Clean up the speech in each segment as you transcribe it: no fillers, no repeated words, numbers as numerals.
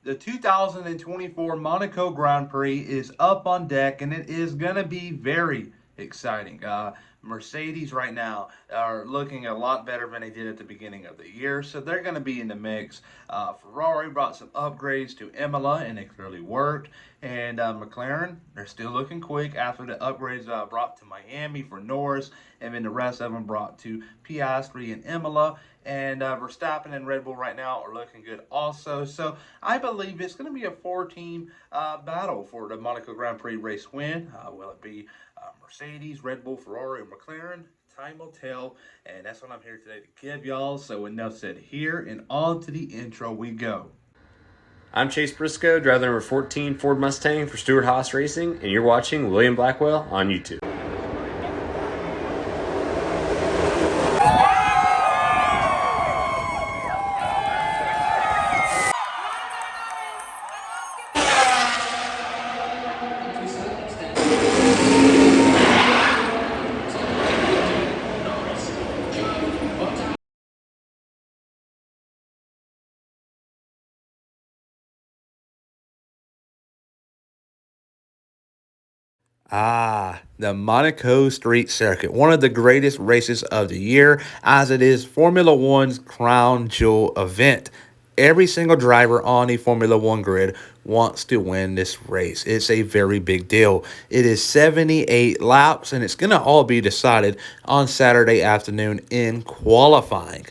The 2024 Monaco Grand Prix is up on deck, and it is going to be very exciting. Mercedes right now are looking a lot better than they did at the beginning of the year, so they're going to be in the mix. Ferrari brought some upgrades to Imola, and it clearly worked. And McLaren, they're still looking quick after the upgrades brought to Miami for Norris, and then the rest of them brought to Piastri and Imola. And Verstappen and Red Bull right now are looking good also. So I believe it's going to be a four-team battle for the Monaco Grand Prix race win. Will it be Mercedes, Red Bull, Ferrari, or McLaren? Time will tell, and that's what I'm here today to give y'all. So enough said here, and on to the intro we go. I'm Chase Briscoe, driver number 14 Ford Mustang for Stewart Haas Racing, and you're watching William Blackwell on YouTube. The Monaco Street Circuit, one of the greatest races of the year, as it is Formula One's crown jewel event. Every single driver on the Formula One grid wants to win this race. It's a very big deal. It is 78 laps, and it's going to all be decided on Saturday afternoon in qualifying.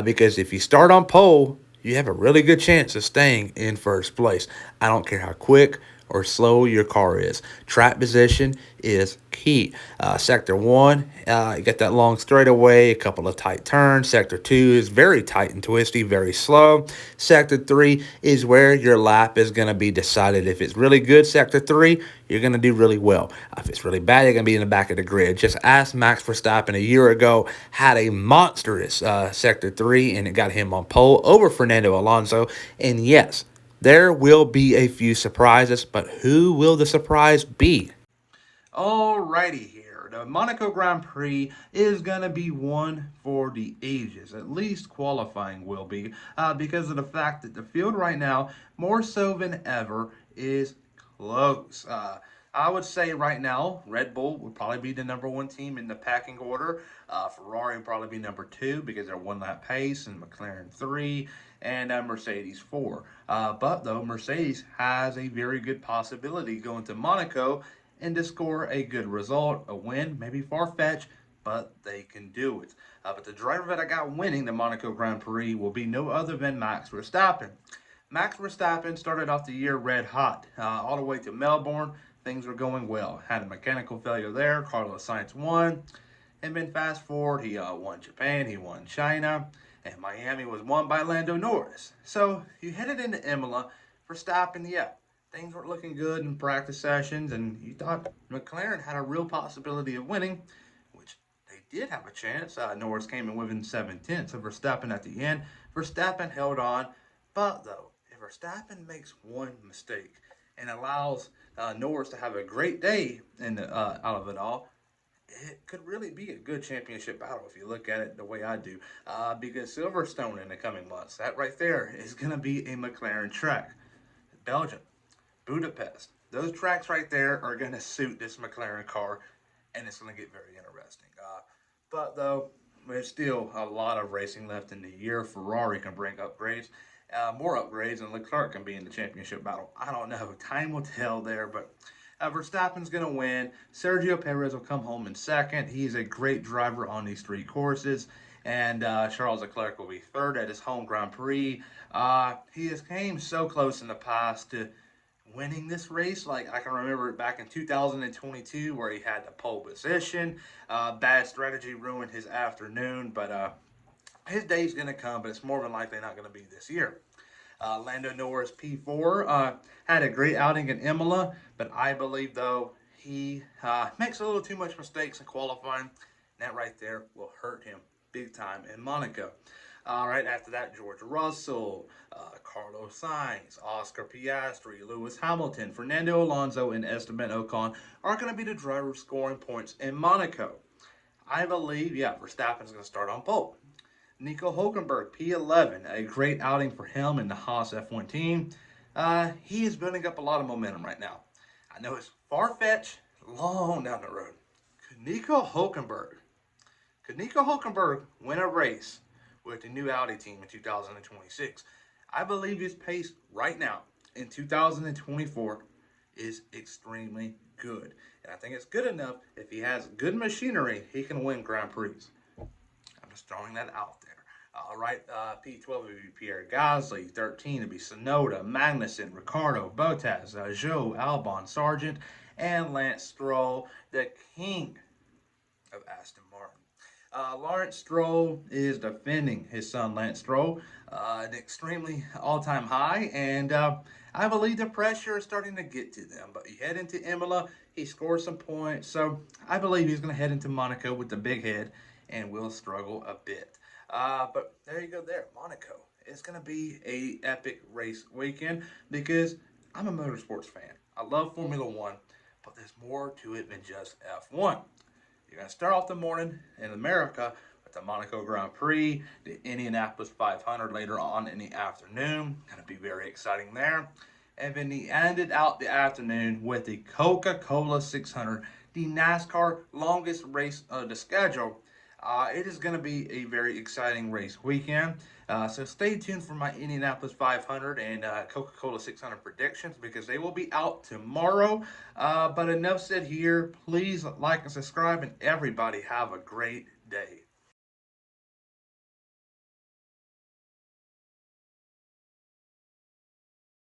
Because if you start on pole, you have a really good chance of staying in first place. I don't care how quick or slow your car is. Track position is key. Sector 1, you got that long straightaway, a couple of tight turns. Sector 2 is very tight and twisty, very slow. Sector 3 is where your lap is going to be decided. If it's really good, Sector 3, you're going to do really well. If it's really bad, you're going to be in the back of the grid. Just ask Max Verstappen a year ago, had a monstrous Sector 3, and it got him on pole over Fernando Alonso. And yes, there will be a few surprises, but who will the surprise be? Alrighty here. The Monaco Grand Prix is going to be one for the ages. At least qualifying will be, because of the fact that the field right now, more so than ever, is close. I would say right now, Red Bull would probably be the number one team in the packing order. Ferrari would probably be number two because they're one lap pace, and McLaren three, and Mercedes four. But though Mercedes has a very good possibility going to Monaco and to score a good result, a win, maybe far-fetched, but they can do it. But the driver that I got winning the Monaco Grand Prix will be no other than Max Verstappen. Max Verstappen started off the year red hot, all the way to Melbourne. Things were going well. Had a mechanical failure there. Carlos Sainz won. And then fast forward, he won Japan, he won China, and Miami was won by Lando Norris. So you headed into Imola. Verstappen, yeah, things weren't looking good in practice sessions, and you thought McLaren had a real possibility of winning, which they did have a chance. Norris came in within 7/10 of Verstappen at the end. Verstappen held on, but though, if Verstappen makes one mistake and allows Norris to have a great day out of it all, it could really be a good championship battle if you look at it the way I do. Because Silverstone in the coming months, that right there is going to be a McLaren track. Belgium, Budapest, those tracks right there are going to suit this McLaren car, and it's going to get very interesting. But though, there's still a lot of racing left in the year. Ferrari can bring upgrades, more upgrades, and Leclerc can be in the championship battle. I don't know. Time will tell there, but Verstappen's going to win. Sergio Perez will come home in second. He's a great driver on these street courses. And Charles Leclerc will be third at his home Grand Prix. He has came so close in the past to winning this race. Like, I can remember it back in 2022 where he had the pole position. Bad strategy ruined his afternoon, but his day's going to come, but it's more than likely not going to be this year. Lando Norris P4 had a great outing in Imola, but I believe, though, he makes a little too much mistakes in qualifying. And that right there will hurt him big time in Monaco. Right after that, George Russell, Carlos Sainz, Oscar Piastri, Lewis Hamilton, Fernando Alonso, and Esteban Ocon are going to be the drivers scoring points in Monaco. I believe, yeah, Verstappen's going to start on pole. Nico Hulkenberg, P11, a great outing for him in the Haas F1 team. He is building up a lot of momentum right now. I know it's far-fetched, long down the road. Could Nico Hulkenberg win a race with the new Audi team in 2026? I believe his pace right now in 2024 is extremely good. And I think it's good enough if he has good machinery, he can win Grand Prix. I'm just throwing that out there. All right, P12 would be Pierre Gasly, 13 would be Sonoda, Magnussen, Ricardo, Bottas, Joe, Albon, Sargent, and Lance Stroll, the king of Aston Martin. Lawrence Stroll is defending his son Lance Stroll, an extremely all-time high, and I believe the pressure is starting to get to them. But he head into Imola, he scores some points, so I believe he's going to head into Monaco with the big head and will struggle a bit. But there you go, there, Monaco. It's going to be a epic race weekend because I'm a motorsports fan. I love Formula One, but there's more to it than just F1. You're going to start off the morning in America with the Monaco Grand Prix, the Indianapolis 500 later on in the afternoon. Going to be very exciting there. And then he ended out the afternoon with the Coca-Cola 600, the NASCAR longest race of the schedule. It is going to be a very exciting race weekend. So stay tuned for my Indianapolis 500 and Coca-Cola 600 predictions because they will be out tomorrow. But enough said here. Please like and subscribe, and everybody have a great day.